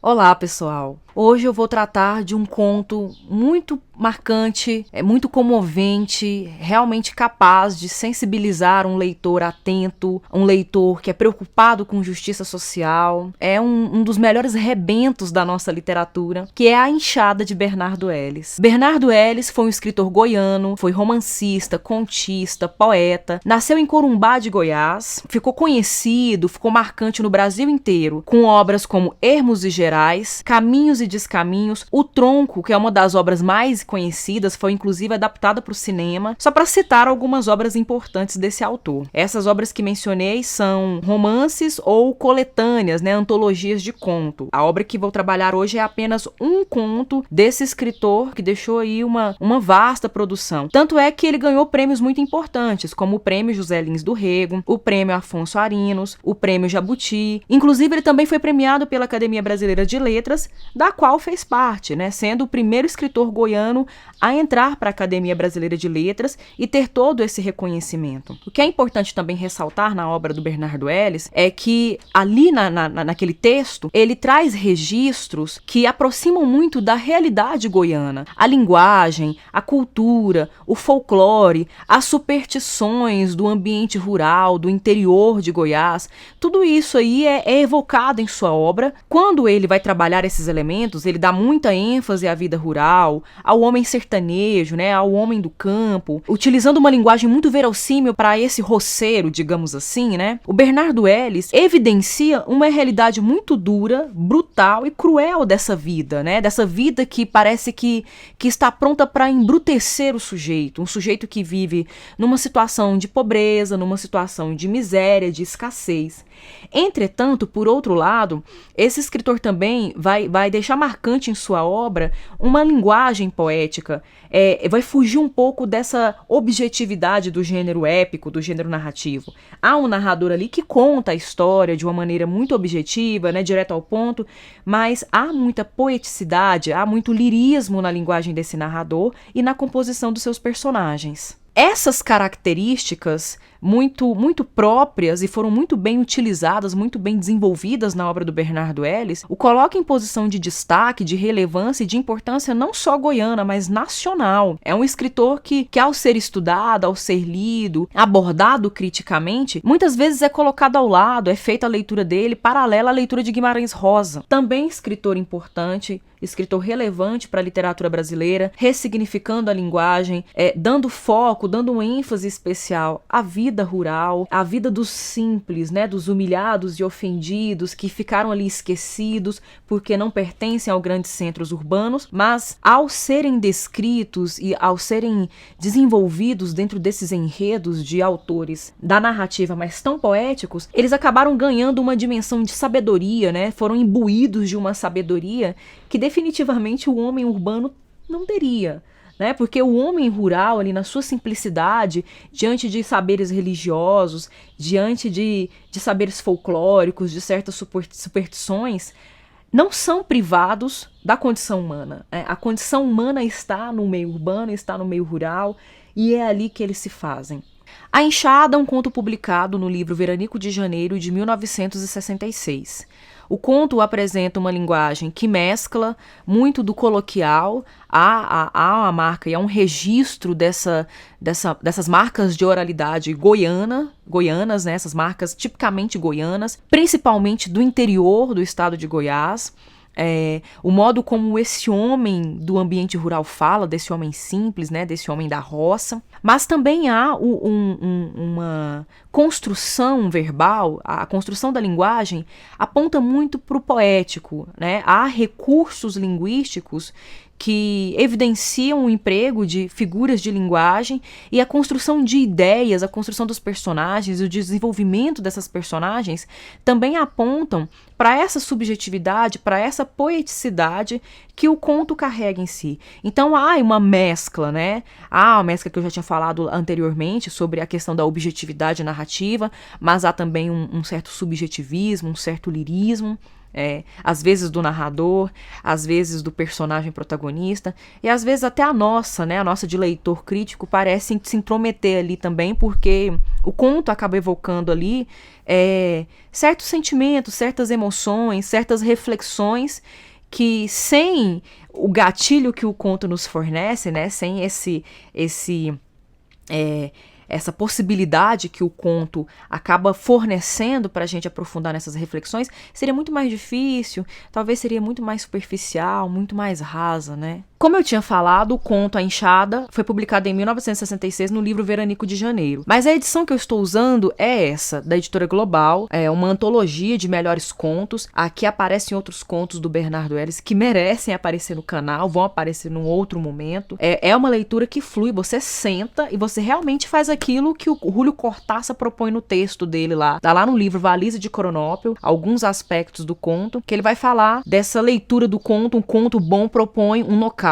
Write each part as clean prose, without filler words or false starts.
Olá, pessoal! Hoje eu vou tratar de um conto muito marcante, muito comovente, realmente capaz de sensibilizar um leitor atento, um leitor que é preocupado com justiça social. É um dos melhores rebentos da nossa literatura, que é A Enxada, de Bernardo Ellis. Bernardo Ellis foi um escritor goiano, foi romancista, contista, poeta, nasceu em Corumbá de Goiás, ficou conhecido, ficou marcante no Brasil inteiro, com obras como Ermos e Gerais, Caminhos e Descaminhos, O Tronco, que é uma das obras mais conhecidas, foi inclusive adaptada para o cinema, só para citar algumas obras importantes desse autor. Essas obras que mencionei são romances ou coletâneas, antologias de conto. A obra que vou trabalhar hoje é apenas um conto desse escritor que deixou aí uma vasta produção. Tanto é que ele ganhou prêmios muito importantes, como o Prêmio José Lins do Rego, o Prêmio Afonso Arinos, o Prêmio Jabuti. Inclusive, ele também foi premiado pela Academia Brasileira de Letras, da qual fez parte, sendo o primeiro escritor goiano a entrar para a Academia Brasileira de Letras e ter todo esse reconhecimento. O que é importante também ressaltar na obra do Bernardo Ellis é que ali naquele texto, ele traz registros que aproximam muito da realidade goiana. A linguagem, a cultura, o folclore, as superstições do ambiente rural, do interior de Goiás, tudo isso aí é evocado em sua obra. Quando ele vai trabalhar esses elementos, ele dá muita ênfase à vida rural, ao homem sertanejo, ao homem do campo, utilizando uma linguagem muito verossímil para esse roceiro, digamos assim, O Bernardo Ellis evidencia uma realidade muito dura, brutal e cruel dessa vida, Dessa vida que parece que está pronta para embrutecer o sujeito, um sujeito que vive numa situação de pobreza, numa situação de miséria, de escassez. Entretanto, por outro lado, esse escritor também vai deixar marcante em sua obra uma linguagem poética, vai fugir um pouco dessa objetividade do gênero épico, do gênero narrativo. Há um narrador ali que conta a história de uma maneira muito objetiva, direto ao ponto, mas há muita poeticidade, há muito lirismo na linguagem desse narrador e na composição dos seus personagens. Essas características muito próprias e foram muito bem utilizadas, muito bem desenvolvidas na obra do Bernardo Ellis, o coloca em posição de destaque, de relevância e de importância não só goiana, mas nacional. É um escritor que ao ser estudado, ao ser lido, abordado criticamente, muitas vezes é colocado ao lado, é feita a leitura dele paralela à leitura de Guimarães Rosa. Também escritor importante, escritor relevante para a literatura brasileira, ressignificando a linguagem, dando foco, dando uma ênfase especial à vida rural, à vida dos simples, dos humilhados e ofendidos que ficaram ali esquecidos porque não pertencem aos grandes centros urbanos, mas ao serem descritos e ao serem desenvolvidos dentro desses enredos de autores da narrativa, mas tão poéticos, eles acabaram ganhando uma dimensão de sabedoria, foram imbuídos de uma sabedoria que definitivamente o homem urbano não teria, porque o homem rural, ali na sua simplicidade, diante de saberes religiosos, diante de saberes folclóricos, de certas superstições, não são privados da condição humana. A condição humana está no meio urbano, está no meio rural, e é ali que eles se fazem. A Enxada é um conto publicado no livro Veranico de Janeiro, de 1966. O conto apresenta uma linguagem que mescla muito do coloquial, há uma marca e há um registro dessas marcas de oralidade goianas, essas marcas tipicamente goianas, principalmente do interior do estado de Goiás. O modo como esse homem do ambiente rural fala, desse homem simples, desse homem da roça, mas também há uma construção verbal, a construção da linguagem aponta muito para o poético, Há recursos linguísticos que evidenciam o emprego de figuras de linguagem e a construção de ideias, a construção dos personagens, o desenvolvimento dessas personagens também apontam para essa subjetividade, para essa poeticidade que o conto carrega em si. Então há uma mescla, Há uma mescla que eu já tinha falado anteriormente sobre a questão da objetividade narrativa, mas há também um certo subjetivismo, um certo lirismo. Às vezes do narrador, às vezes do personagem protagonista, e às vezes até a nossa, né, a nossa de leitor crítico, parece se intrometer ali também, porque o conto acaba evocando ali certos sentimentos, certas emoções, certas reflexões que sem o gatilho que o conto nos fornece, né, sem essa possibilidade que o conto acaba fornecendo para a gente aprofundar nessas reflexões, seria muito mais difícil, talvez seria muito mais superficial, muito mais rasa, né? Como eu tinha falado, o conto A Enxada foi publicado em 1966 no livro Veranico de Janeiro. Mas a edição que eu estou usando é essa, da Editora Global, é uma antologia de melhores contos. Aqui aparecem outros contos do Bernardo Ellis que merecem aparecer no canal, vão aparecer num outro momento. É uma leitura que flui, você senta e você realmente faz aquilo que o Julio Cortázar propõe no texto dele lá. Tá lá no livro Valise de Coronópio, alguns aspectos do conto, que ele vai falar dessa leitura do conto. Um conto bom propõe um nocaute.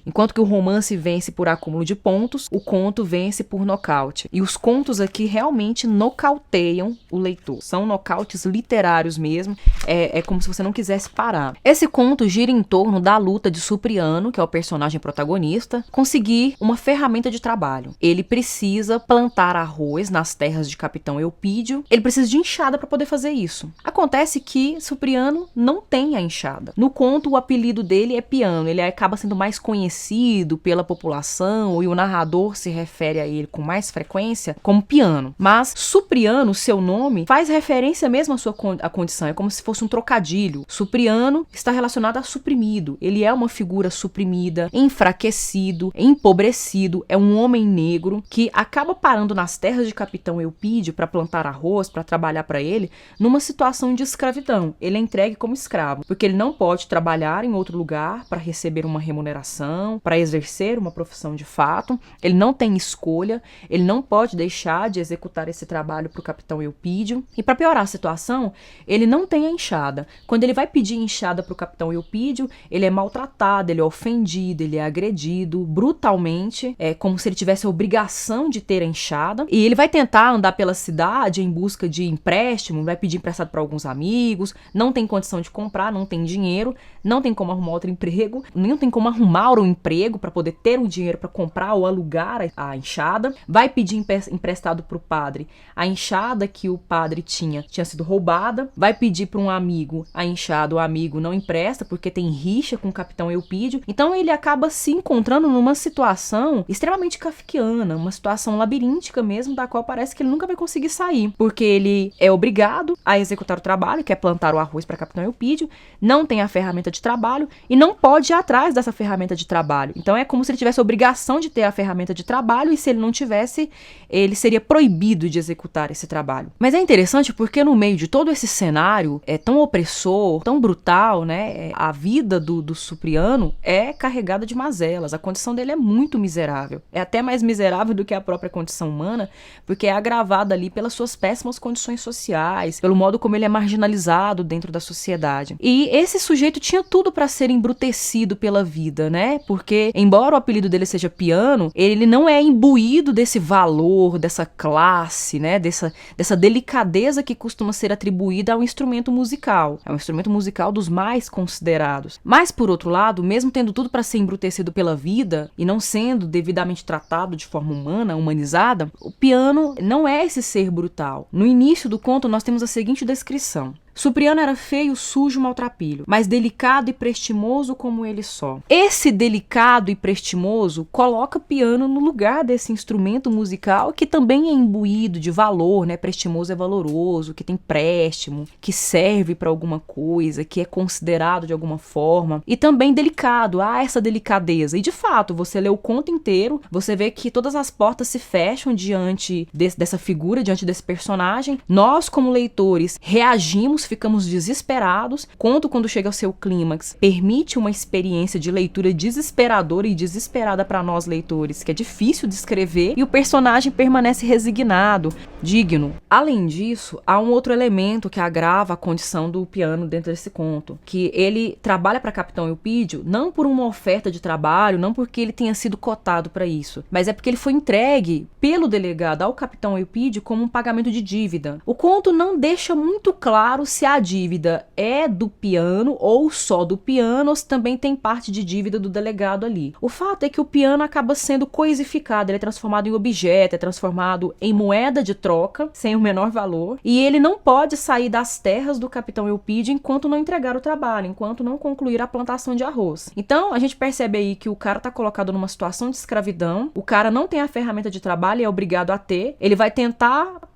Enquanto que o romance vence por acúmulo de pontos, o conto vence por nocaute. E os contos aqui realmente nocauteiam o leitor. São nocautes literários mesmo. É como se você não quisesse parar. Esse conto gira em torno da luta de Supriano, que é o personagem protagonista, conseguir uma ferramenta de trabalho. Ele precisa plantar arroz nas terras de Capitão Eupídio. Ele precisa de enxada para poder fazer isso. Acontece que Supriano não tem a enxada. No conto, o apelido dele é Piano. Ele acaba sendo mais conhecido pela população e o narrador se refere a ele com mais frequência como Piano. Mas Supriano, seu nome, faz referência mesmo à sua condição. É como se fosse um trocadilho. Supriano está relacionado a suprimido. Ele é uma figura suprimida, enfraquecido, empobrecido. É um homem negro que acaba parando nas terras de Capitão Eupídio para plantar arroz, para trabalhar para ele, numa situação de escravidão. Ele é entregue como escravo, porque ele não pode trabalhar em outro lugar para receber uma remuneração, para exercer uma profissão de fato. Ele não tem escolha, ele não pode deixar de executar esse trabalho para o Capitão Eupídio. E para piorar a situação, ele não tem a enxada. Quando ele vai pedir enxada para o Capitão Eupídio, ele é maltratado, ele é ofendido, ele é agredido brutalmente, como se ele tivesse a obrigação de ter a enxada. E ele vai tentar andar pela cidade em busca de empréstimo, vai pedir emprestado para alguns amigos, não tem condição de comprar, não tem dinheiro, não tem como arrumar outro emprego, nem tem como arrumar um emprego para poder ter um dinheiro para comprar ou alugar a enxada. Vai pedir emprestado para o padre a enxada que o padre tinha sido roubada. Vai pedir para um amigo a enxada, o amigo não empresta porque tem rixa com o Capitão Eupídio. Então ele acaba se encontrando numa situação extremamente kafkiana, uma situação labiríntica mesmo, da qual parece que ele nunca vai conseguir sair, porque ele é obrigado a executar o trabalho, que é plantar o arroz para Capitão Eupídio, não tem a ferramenta de trabalho e não pode ir atrás dessa ferramenta de trabalho. Então é como se ele tivesse a obrigação de ter a ferramenta de trabalho, e se ele não tivesse, ele seria proibido de executar esse trabalho. Mas é interessante porque no meio de todo esse cenário tão opressor, tão brutal, né, a vida do Supriano é carregada de mazelas. A condição dele é muito miserável. É até mais miserável do que a própria condição humana, porque é agravada ali pelas suas péssimas condições sociais, pelo modo como ele é marginalizado dentro da sociedade. E esse sujeito tinha tudo para ser embrutecido pela vida, né? Porque, embora o apelido dele seja Piano, ele não é imbuído desse valor, dessa classe, né? Dessa delicadeza que costuma ser atribuída ao instrumento musical. É um instrumento musical dos mais considerados. Mas, por outro lado, mesmo tendo tudo para ser embrutecido pela vida e não sendo devidamente tratado de forma humana, humanizada, o Piano não é esse ser brutal. No início do conto, nós temos a seguinte descrição: Supriano era feio, sujo, maltrapilho, mas delicado e prestimoso como ele só. Esse delicado e prestimoso coloca Piano no lugar desse instrumento musical que também é imbuído de valor, né? Prestimoso é valoroso, que tem préstimo, que serve para alguma coisa, que é considerado de alguma forma. E também delicado, há essa delicadeza. E de fato, você lê o conto inteiro, você vê que todas as portas se fecham diante dessa figura, diante desse personagem. Nós, como leitores, reagimos, ficamos desesperados. Conto, quando chega ao seu clímax, permite uma experiência de leitura desesperadora e desesperada para nós leitores, que é difícil de escrever, e o personagem permanece resignado, digno. Além disso, há um outro elemento que agrava a condição do Piano dentro desse conto, que ele trabalha para Capitão Eupídio não por uma oferta de trabalho, não porque ele tenha sido cotado para isso, mas é porque ele foi entregue pelo delegado ao Capitão Eupídio como um pagamento de dívida. O conto não deixa muito claro se a dívida é do piano ou só do piano, ou se também tem parte de dívida do delegado ali. O fato é que o piano acaba sendo coisificado, ele é transformado em objeto, é transformado em moeda de troca, sem o menor valor, e ele não pode sair das terras do capitão Eupídio enquanto não entregar o trabalho, enquanto não concluir a plantação de arroz. Então, a gente percebe aí que o cara tá colocado numa situação de escravidão, o cara não tem a ferramenta de trabalho e é obrigado a ter, ele vai tentar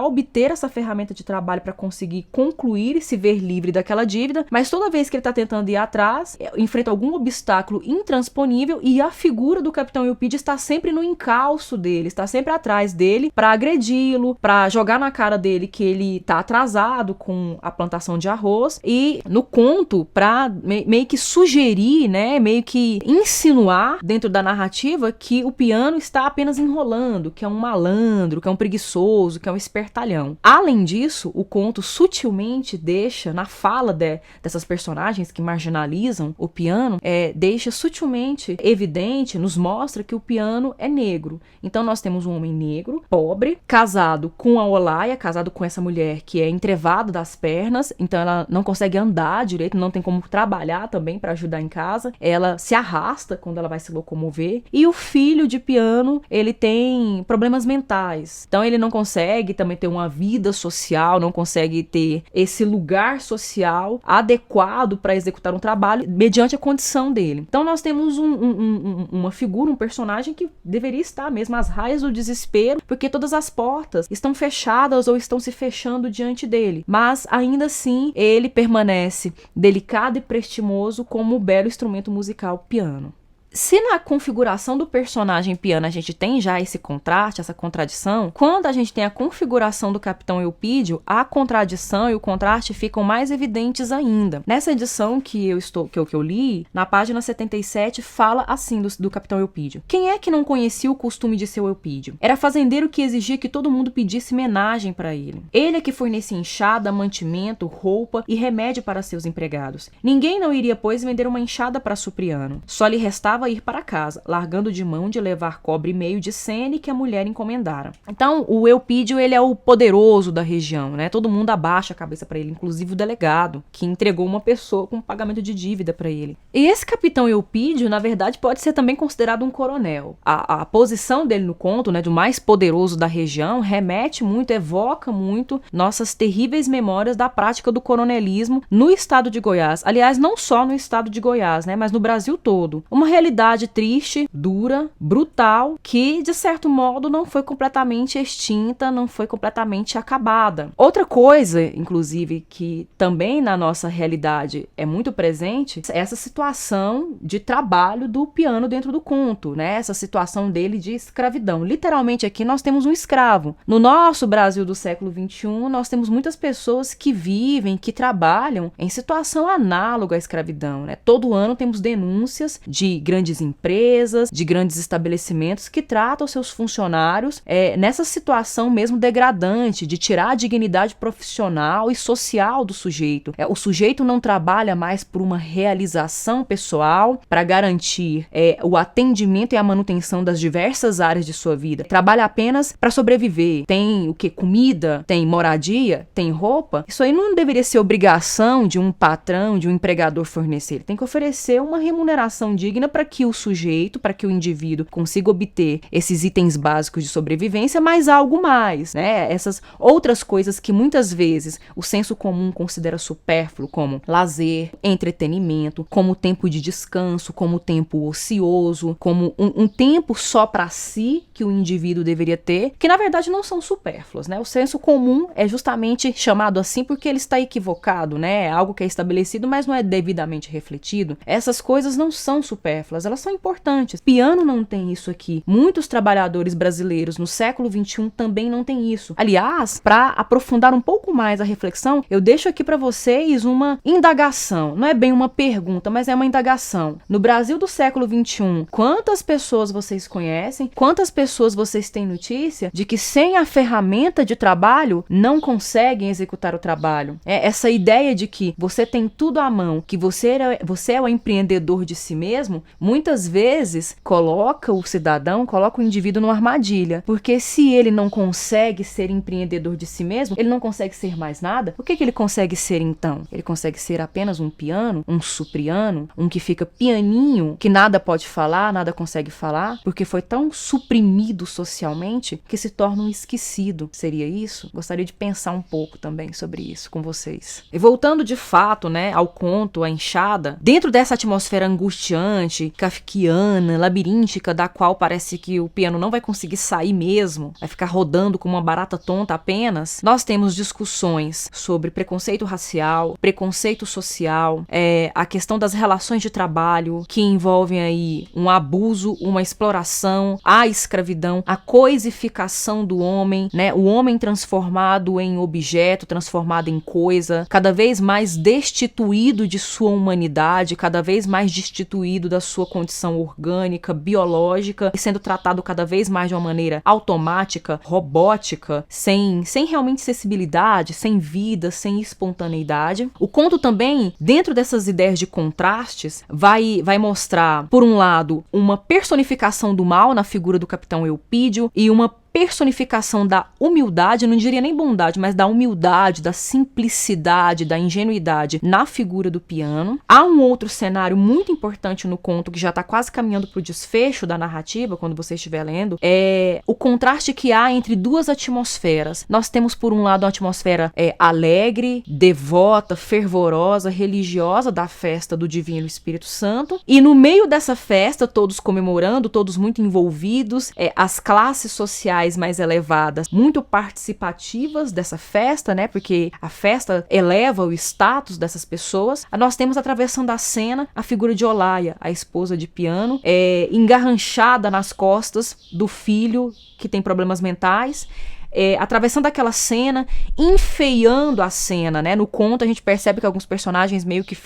obter essa ferramenta de trabalho para conseguir concluir e se ver livre daquela dívida, mas toda vez que ele está tentando ir atrás, enfrenta algum obstáculo intransponível e a figura do capitão Eupídio está sempre no encalço dele, está sempre atrás dele para agredi-lo, para jogar na cara dele que ele está atrasado com a plantação de arroz e no conto para meio que sugerir, né, meio que insinuar dentro da narrativa que o piano está apenas enrolando, que é um malandro, que é um preguiçoso, que é um espertalhão. Além disso, o conto sutilmente deixa, na fala dessas personagens que marginalizam o piano, deixa sutilmente evidente, nos mostra que o piano é negro. Então nós temos um homem negro, pobre, casado com a Olaia, casado com essa mulher que é entrevada das pernas, então ela não consegue andar direito, não tem como trabalhar também para ajudar em casa, ela se arrasta quando ela vai se locomover, e o filho de piano, ele tem problemas mentais, então ele não consegue também ter uma vida social, não consegue ter esse lugar social adequado para executar um trabalho mediante a condição dele. Então nós temos uma figura, um personagem que deveria estar mesmo às raias do desespero, porque todas as portas estão fechadas ou estão se fechando diante dele, mas ainda assim ele permanece delicado e prestimoso como o belo instrumento musical piano. Se na configuração do personagem piano a gente tem já esse contraste, essa contradição, quando a gente tem a configuração do capitão Eupídio, a contradição e o contraste ficam mais evidentes ainda. Nessa edição que eu li, na página 77, fala assim do capitão Eupídio. Quem é que não conhecia o costume de seu Eupídio? Era fazendeiro que exigia que todo mundo pedisse menagem para ele. Ele é que fornecia enxada, mantimento, roupa e remédio para seus empregados. Ninguém não iria, pois, vender uma enxada para Supriano. Só lhe restava ir para casa, largando de mão de levar cobre e meio de sene que a mulher encomendara. Então, o Eupídio, ele é o poderoso da região, né? Todo mundo abaixa a cabeça para ele, inclusive o delegado, que entregou uma pessoa com pagamento de dívida para ele. E esse capitão Eupídio, na verdade, pode ser também considerado um coronel. A posição dele no conto, né, do mais poderoso da região, remete muito, evoca muito nossas terríveis memórias da prática do coronelismo no estado de Goiás. Aliás, não só no estado de Goiás, né, mas no Brasil todo. Uma realidade triste, dura, brutal, que de certo modo não foi completamente extinta, não foi completamente acabada. Outra coisa, inclusive, que também na nossa realidade é muito presente, é essa situação de trabalho do piano dentro do conto, né? Essa situação dele de escravidão. Literalmente aqui nós temos um escravo. No nosso Brasil do século XXI, nós temos muitas pessoas que vivem, que trabalham em situação análoga à escravidão, né? Todo ano temos denúncias de grandes empresas, de grandes estabelecimentos que tratam seus funcionários nessa situação mesmo degradante, de tirar a dignidade profissional e social do sujeito. O sujeito não trabalha mais por uma realização pessoal, para garantir o atendimento e a manutenção das diversas áreas de sua vida. Trabalha apenas para sobreviver. Tem o que? Comida, tem moradia, tem roupa. Isso aí não deveria ser obrigação de um patrão, de um empregador fornecer. Ele tem que oferecer uma remuneração digna para que o sujeito, para que o indivíduo consiga obter esses itens básicos de sobrevivência, mas algo mais, né? Essas outras coisas que muitas vezes o senso comum considera supérfluo, como lazer, entretenimento, como tempo de descanso, como tempo ocioso, como um tempo só para si que o indivíduo deveria ter, que na verdade não são supérfluos, né? O senso comum é justamente chamado assim porque ele está equivocado, né? É algo que é estabelecido, mas não é devidamente refletido. Essas coisas não são supérfluas, elas são importantes. Piano não tem isso aqui. Muitos trabalhadores brasileiros no século XXI também não têm isso. Aliás, para aprofundar um pouco mais a reflexão, eu deixo aqui para vocês uma indagação. Não é bem uma pergunta, mas é uma indagação. No Brasil do século XXI, quantas pessoas vocês conhecem? Quantas pessoas vocês têm notícia de que sem a ferramenta de trabalho não conseguem executar o trabalho? Essa ideia de que você tem tudo à mão, que você é o empreendedor de si mesmo, muitas vezes coloca o indivíduo numa armadilha, porque se ele não consegue ser empreendedor de si mesmo, ele não consegue ser mais nada. O que ele consegue ser então? Ele consegue ser apenas um piano, um supriano, um que fica pianinho, que nada pode falar, nada consegue falar, porque foi tão suprimido socialmente que se torna um esquecido. Seria isso? Gostaria de pensar um pouco também sobre isso com vocês. E voltando de fato, né, ao conto A Enxada, dentro dessa atmosfera angustiante, kafkiana, labiríntica, da qual parece que o piano não vai conseguir sair mesmo, vai ficar rodando como uma barata tonta apenas, nós temos discussões sobre preconceito racial, preconceito social, a questão das relações de trabalho, que envolvem aí um abuso, uma exploração, a escravidão, a coisificação do homem, né, o homem transformado em objeto, transformado em coisa, cada vez mais destituído de sua humanidade, cada vez mais destituído da sua condição orgânica, biológica, e sendo tratado cada vez mais de uma maneira automática, robótica, sem realmente sensibilidade, sem vida, sem espontaneidade. O conto também, dentro dessas ideias de contrastes, vai mostrar, por um lado, uma personificação do mal na figura do Capitão Eupídio e uma personificação da humildade, não diria nem bondade, mas da humildade, da simplicidade, da ingenuidade na figura do piano. Há um outro cenário muito importante no conto, que já está quase caminhando para o desfecho da narrativa, quando você estiver lendo, é o contraste que há entre duas atmosferas. Nós temos, por um lado, uma atmosfera alegre, devota, fervorosa, religiosa da festa do Divino Espírito Santo, e no meio dessa festa, todos comemorando, todos muito envolvidos, as classes sociais mais elevadas, muito participativas dessa festa, né? Porque a festa eleva o status dessas pessoas. Nós temos, atravessando a cena, a figura de Olaya, a esposa de piano, engarranchada nas costas do filho que tem problemas mentais, atravessando aquela cena, enfeiando a cena, né? No conto a gente percebe que alguns personagens meio que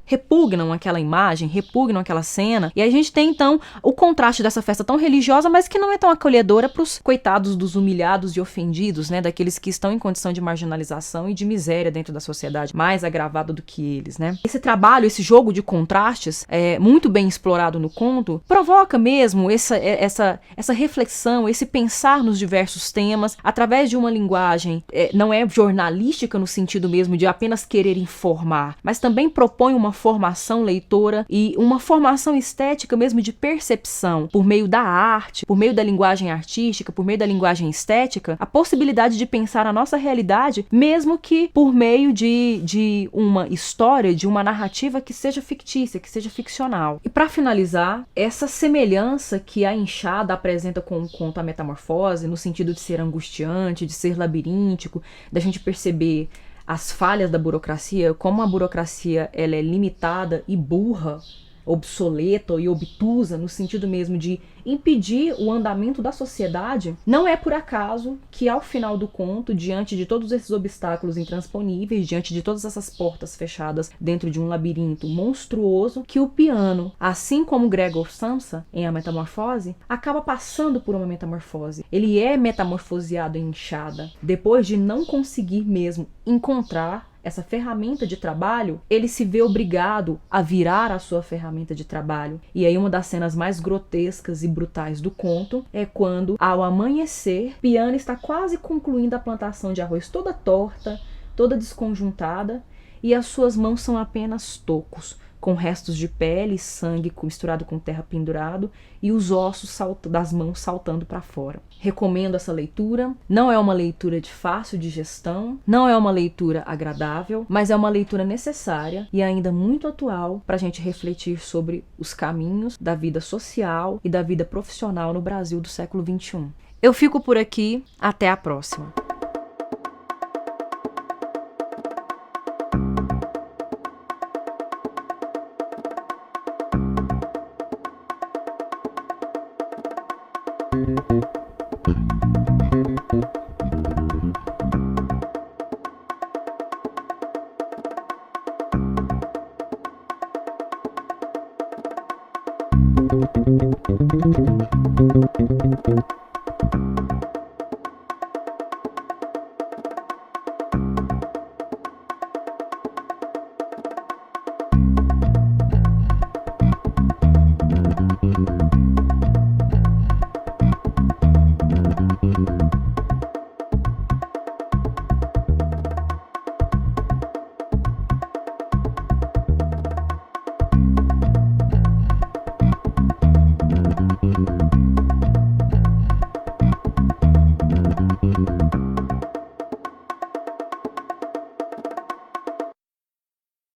repugnam aquela imagem, repugnam aquela cena, e a gente tem então o contraste dessa festa tão religiosa, mas que não é tão acolhedora para os coitados dos humilhados e ofendidos, né? Daqueles que estão em condição de marginalização e de miséria dentro da sociedade, mais agravado do que eles, né? Esse trabalho, esse jogo de contrastes, muito bem explorado no conto, provoca mesmo essa reflexão, esse pensar nos diversos temas, através de uma linguagem, não é jornalística no sentido mesmo de apenas querer informar, mas também propõe uma formação leitora e uma formação estética mesmo de percepção, por meio da arte, por meio da linguagem artística, por meio da linguagem estética, a possibilidade de pensar a nossa realidade, mesmo que por meio de uma história, de uma narrativa que seja fictícia, que seja ficcional. E para finalizar, essa semelhança que A Enxada apresenta com o conto A Metamorfose, no sentido de ser angustiante, de ser labiríntico, da gente perceber as falhas da burocracia, como a burocracia ela é limitada e burra, obsoleta e obtusa, no sentido mesmo de impedir o andamento da sociedade. Não é por acaso que, ao final do conto, diante de todos esses obstáculos intransponíveis, diante de todas essas portas fechadas dentro de um labirinto monstruoso, que o piano, assim como Gregor Samsa em A Metamorfose, acaba passando por uma metamorfose. Ele é metamorfoseado em Enxada. Depois de não conseguir mesmo encontrar essa ferramenta de trabalho, ele se vê obrigado a virar a sua ferramenta de trabalho. E aí uma das cenas mais grotescas e brutais do conto é quando, ao amanhecer, Piano está quase concluindo a plantação de arroz toda torta, toda desconjuntada, e as suas mãos são apenas tocos, com restos de pele e sangue misturado com terra pendurado e os ossos das mãos saltando para fora. Recomendo essa leitura. Não é uma leitura de fácil digestão, não é uma leitura agradável, mas é uma leitura necessária e ainda muito atual para a gente refletir sobre os caminhos da vida social e da vida profissional no Brasil do século XXI. Eu fico por aqui, até a próxima.